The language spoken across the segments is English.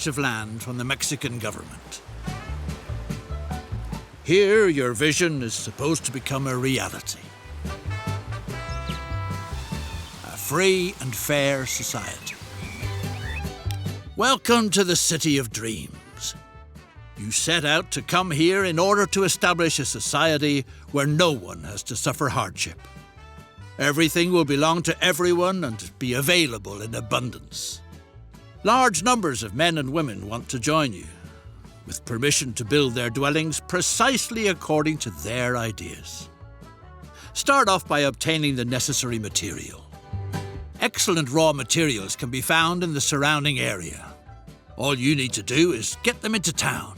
patch of land from the Mexican government. Here, your vision is supposed to become a reality. A free and fair society. Welcome to the City of Dreams. You set out to come here in order to establish a society where no one has to suffer hardship. Everything will belong to everyone and be available in abundance. Large numbers of men and women want to join you, with permission to build their dwellings precisely according to their ideas. Start off by obtaining the necessary material. Excellent raw materials can be found in the surrounding area. All you need to do is get them into town.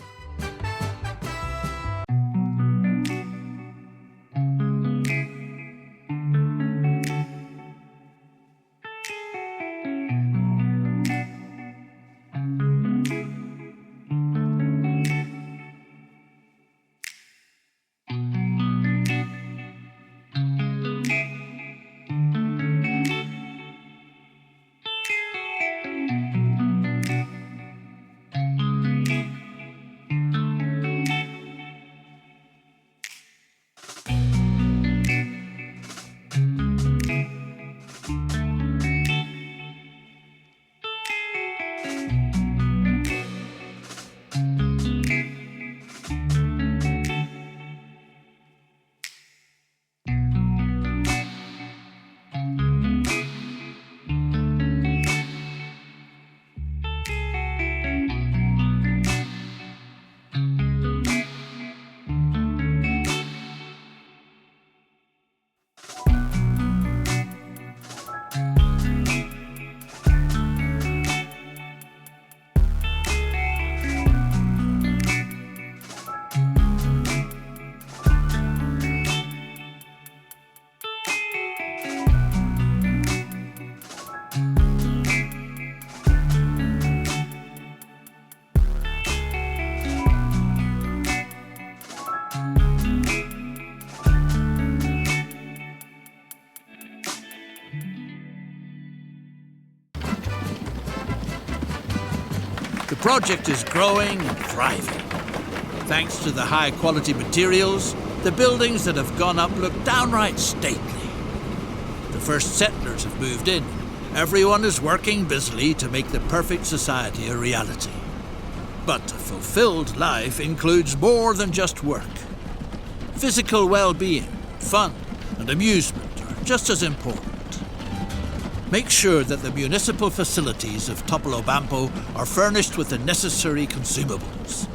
The project is growing and thriving. Thanks to the high-quality materials, the buildings that have gone up look downright stately. The first settlers have moved in. Everyone is working busily to make the perfect society a reality. But a fulfilled life includes more than just work. Physical well-being, fun, and amusement are just as important. Make sure that the municipal facilities of Topolobampo are furnished with the necessary consumables.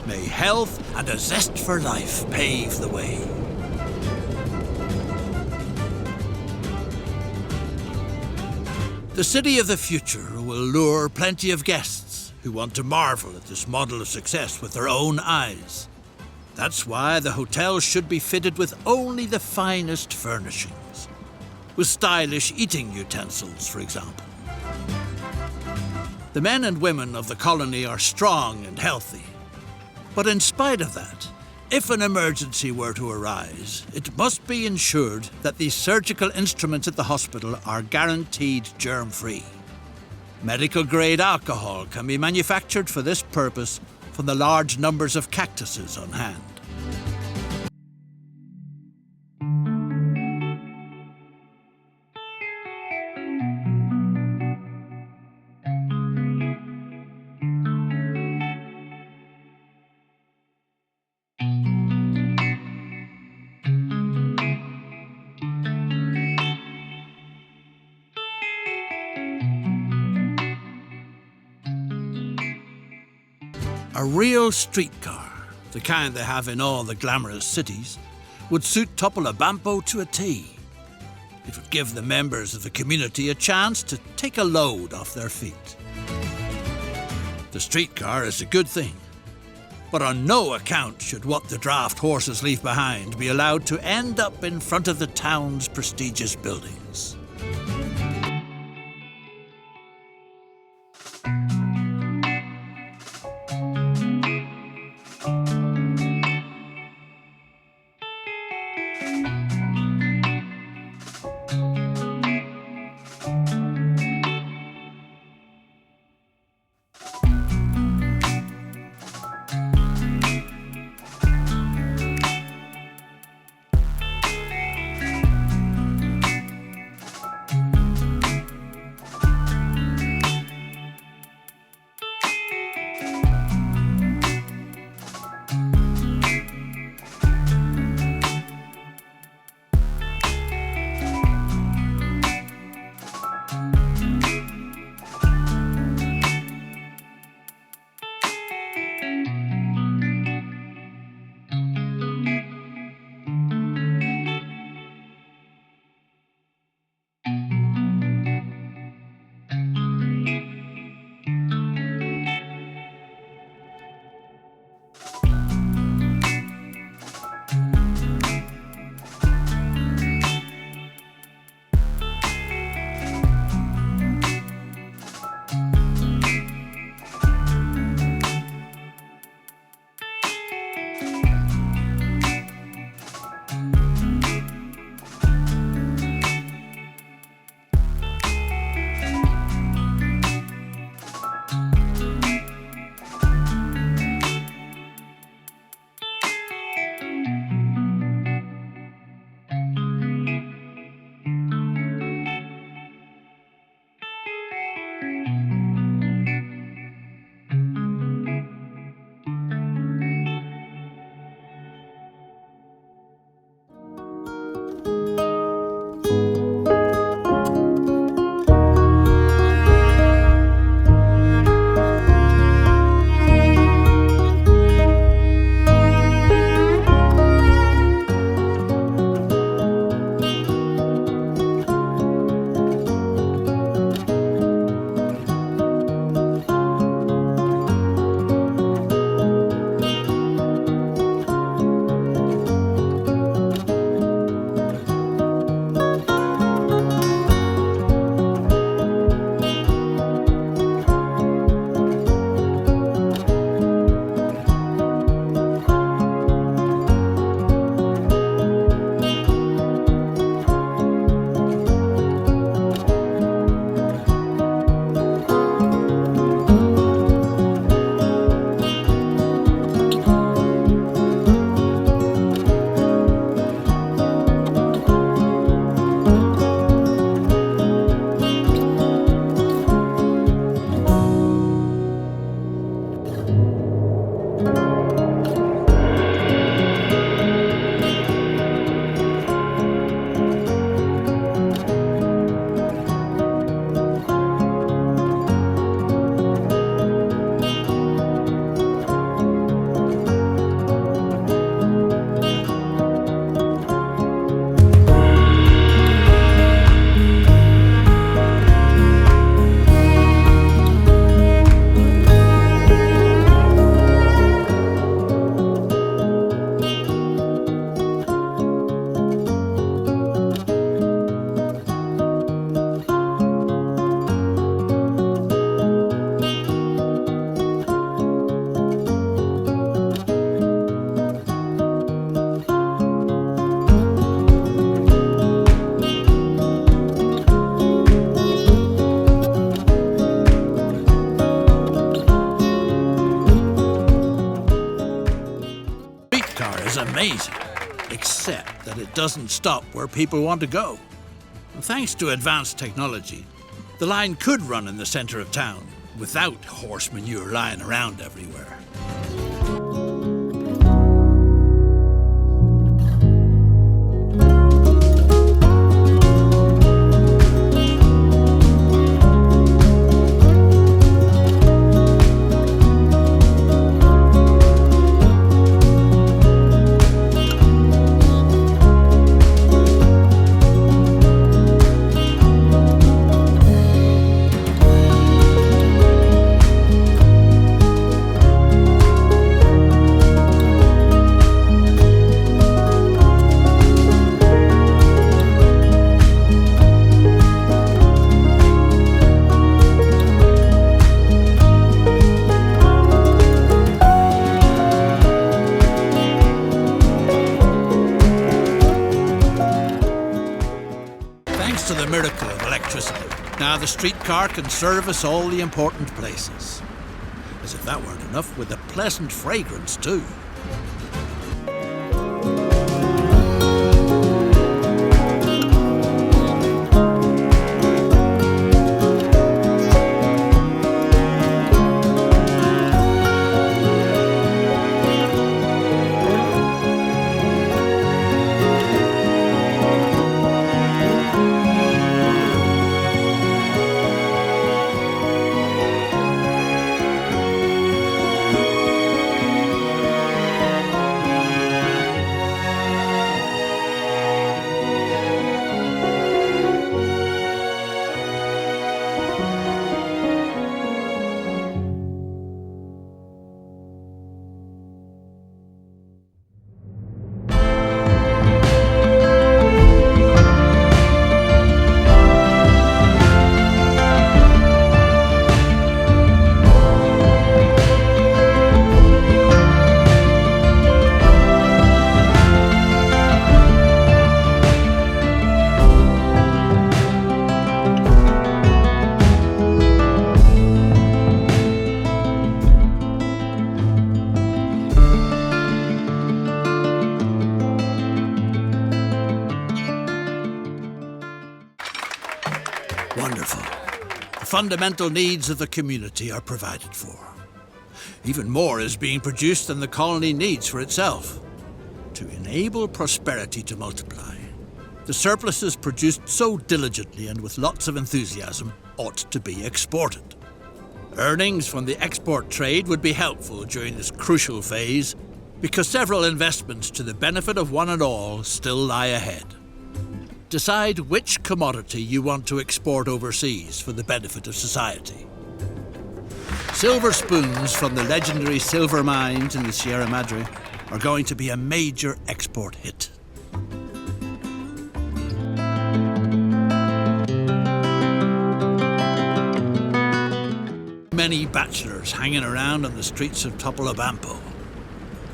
May health and a zest for life pave the way. The city of the future will lure plenty of guests who want to marvel at this model of success with their own eyes. That's why the hotel should be fitted with only the finest furnishings. With stylish eating utensils, for example. The men and women of the colony are strong and healthy. But in spite of that, if an emergency were to arise, it must be ensured that the surgical instruments at the hospital are guaranteed germ-free. Medical-grade alcohol can be manufactured for this purpose from the large numbers of cactuses on hand. A real streetcar, the kind they have in all the glamorous cities, would suit Topolobampo to a T. It would give the members of the community a chance to take a load off their feet. The streetcar is a good thing, but on no account should what the draft horses leave behind be allowed to end up in front of the town's prestigious buildings. is amazing, except that it doesn't stop where people want to go. And thanks to advanced technology, the line could run in the centre of town without horse manure lying around everywhere. Thanks to the miracle of electricity, now the streetcar can service all the important places. As if that weren't enough, with a pleasant fragrance too. Wonderful. The fundamental needs of the community are provided for. Even more is being produced than the colony needs for itself. To enable prosperity to multiply, the surpluses produced so diligently and with lots of enthusiasm ought to be exported. Earnings from the export trade would be helpful during this crucial phase because several investments to the benefit of one and all still lie ahead. Decide which commodity you want to export overseas for the benefit of society. Silver spoons from the legendary silver mines in the Sierra Madre are going to be a major export hit. Many bachelors hanging around on the streets of Topolobampo.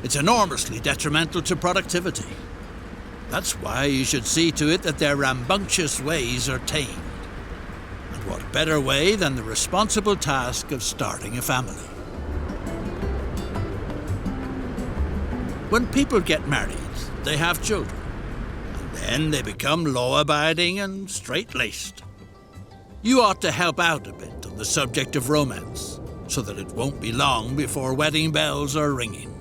It's enormously detrimental to productivity. That's why you should see to it that their rambunctious ways are tamed. And what better way than the responsible task of starting a family? When people get married, they have children. And then they become law-abiding and straight-laced. You ought to help out a bit on the subject of romance, so that it won't be long before wedding bells are ringing.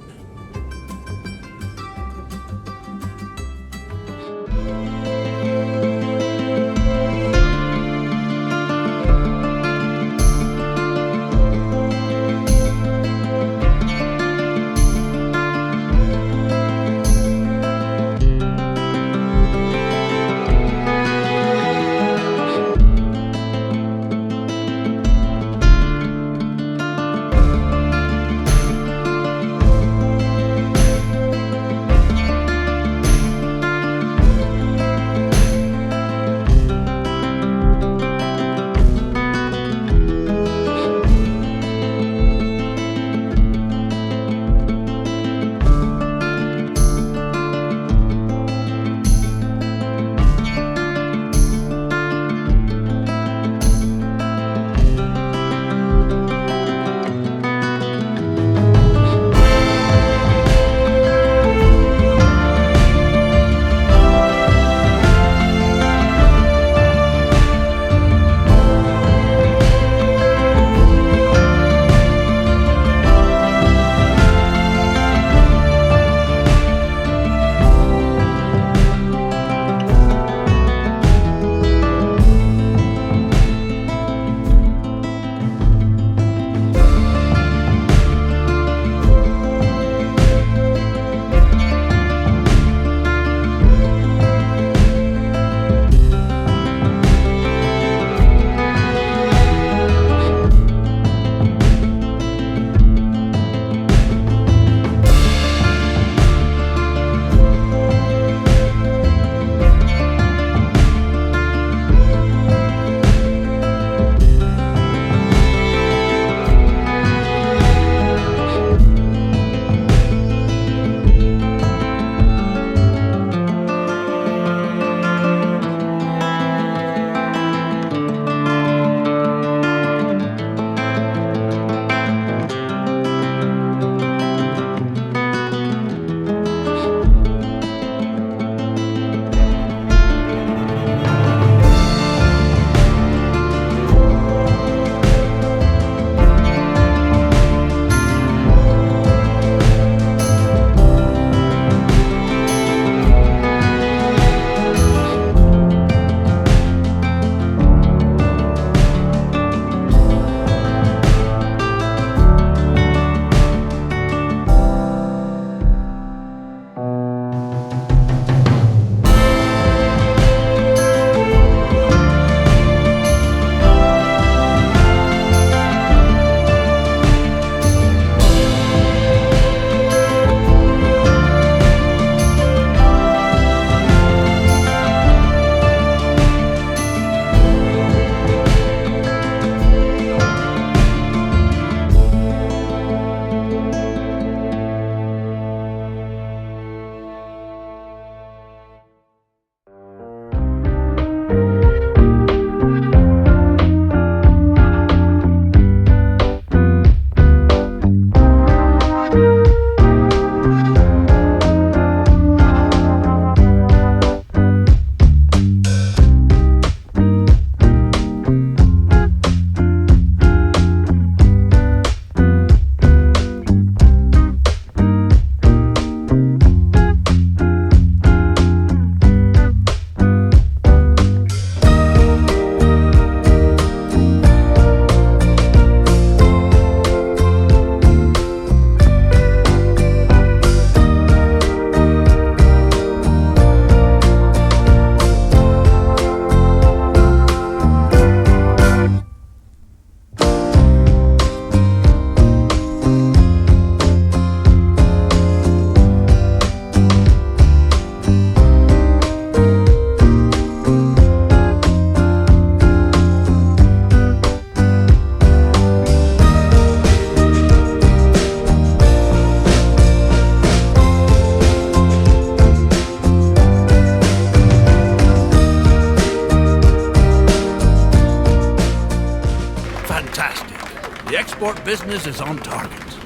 export business is on target.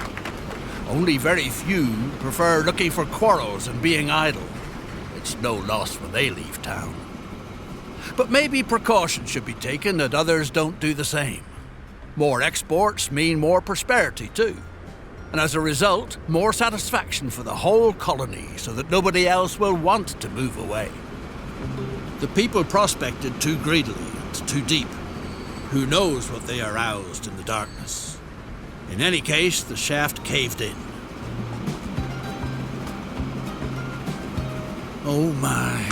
Only very few prefer looking for quarrels and being idle. It's no loss when they leave town. But maybe precaution should be taken that others don't do the same. More exports mean more prosperity too. And as a result, more satisfaction for the whole colony so that nobody else will want to move away. The people prospected too greedily and too deep. Who knows what they aroused in the darkness? In any case, the shaft caved in. Oh my,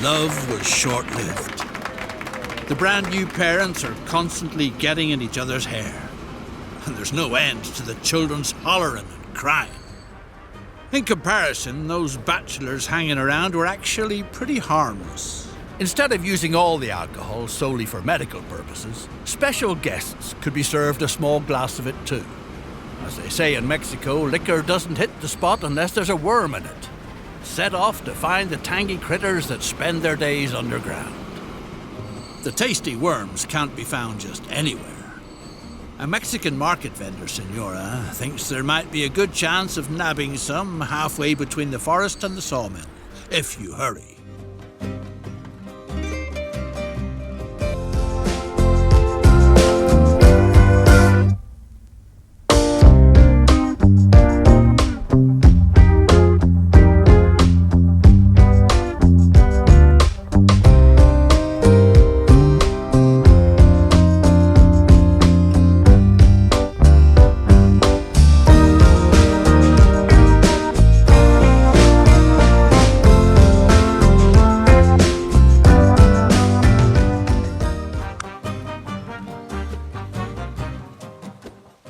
love was short-lived. The brand new parents are constantly getting in each other's hair. And there's no end to the children's hollering and crying. In comparison, those bachelors hanging around were actually pretty harmless. Instead of using all the alcohol solely for medical purposes, special guests could be served a small glass of it too. As they say in Mexico, liquor doesn't hit the spot unless there's a worm in it. Set off to find the tangy critters that spend their days underground. The tasty worms can't be found just anywhere. A Mexican market vendor, Senora, thinks there might be a good chance of nabbing some halfway between the forest and the sawmill, if you hurry.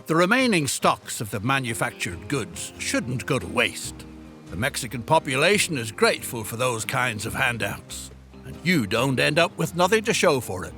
The remaining stocks of the manufactured goods shouldn't go to waste. The Mexican population is grateful for those kinds of handouts, and you don't end up with nothing to show for it.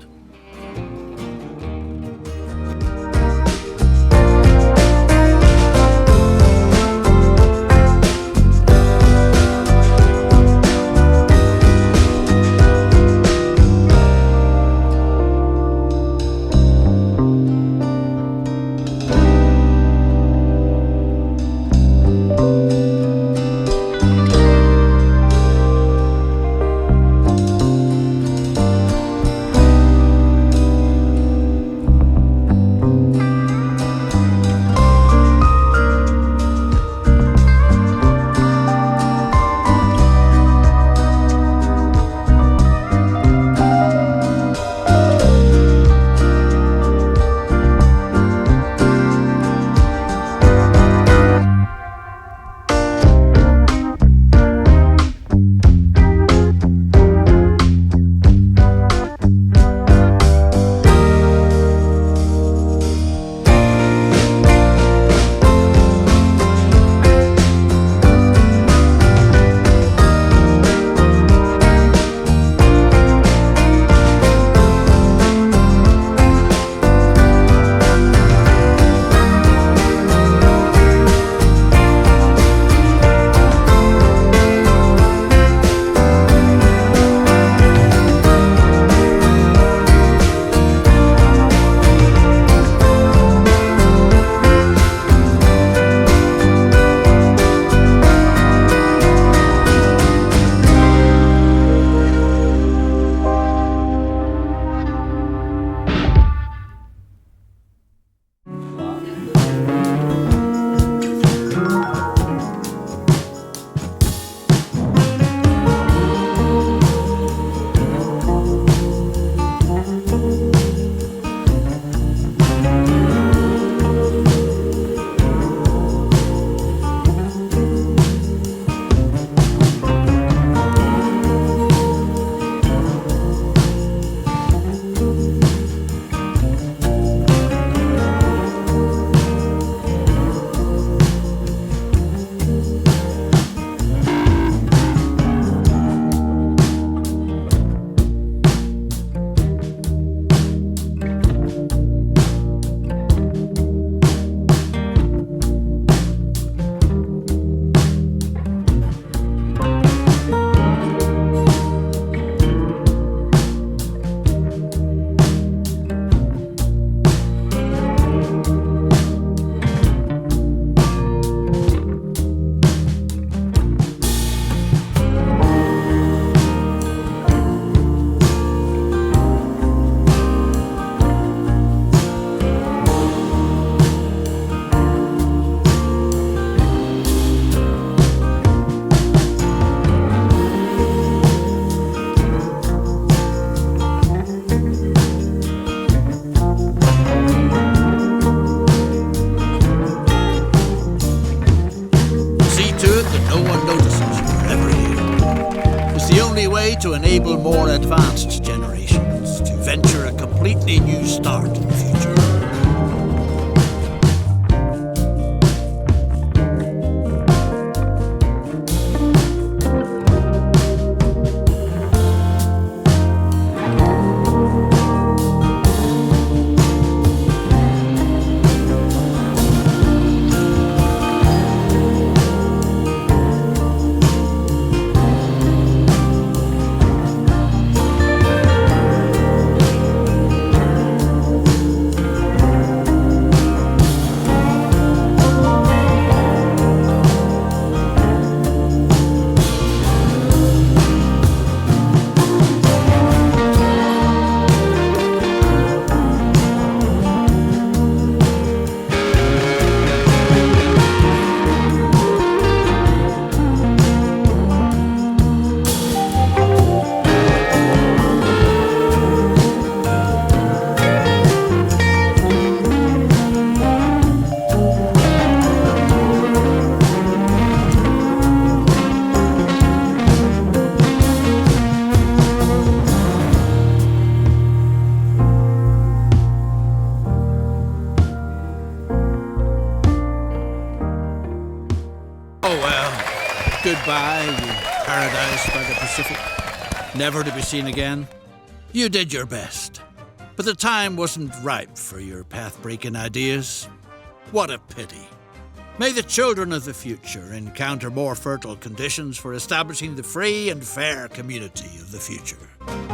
only way to enable more advanced generations to venture a completely new start in the future. Oh well, goodbye, you paradise by the Pacific, never to be seen again. You did your best, but the time wasn't ripe for your path-breaking ideas. What a pity. May the children of the future encounter more fertile conditions for establishing the free and fair community of the future.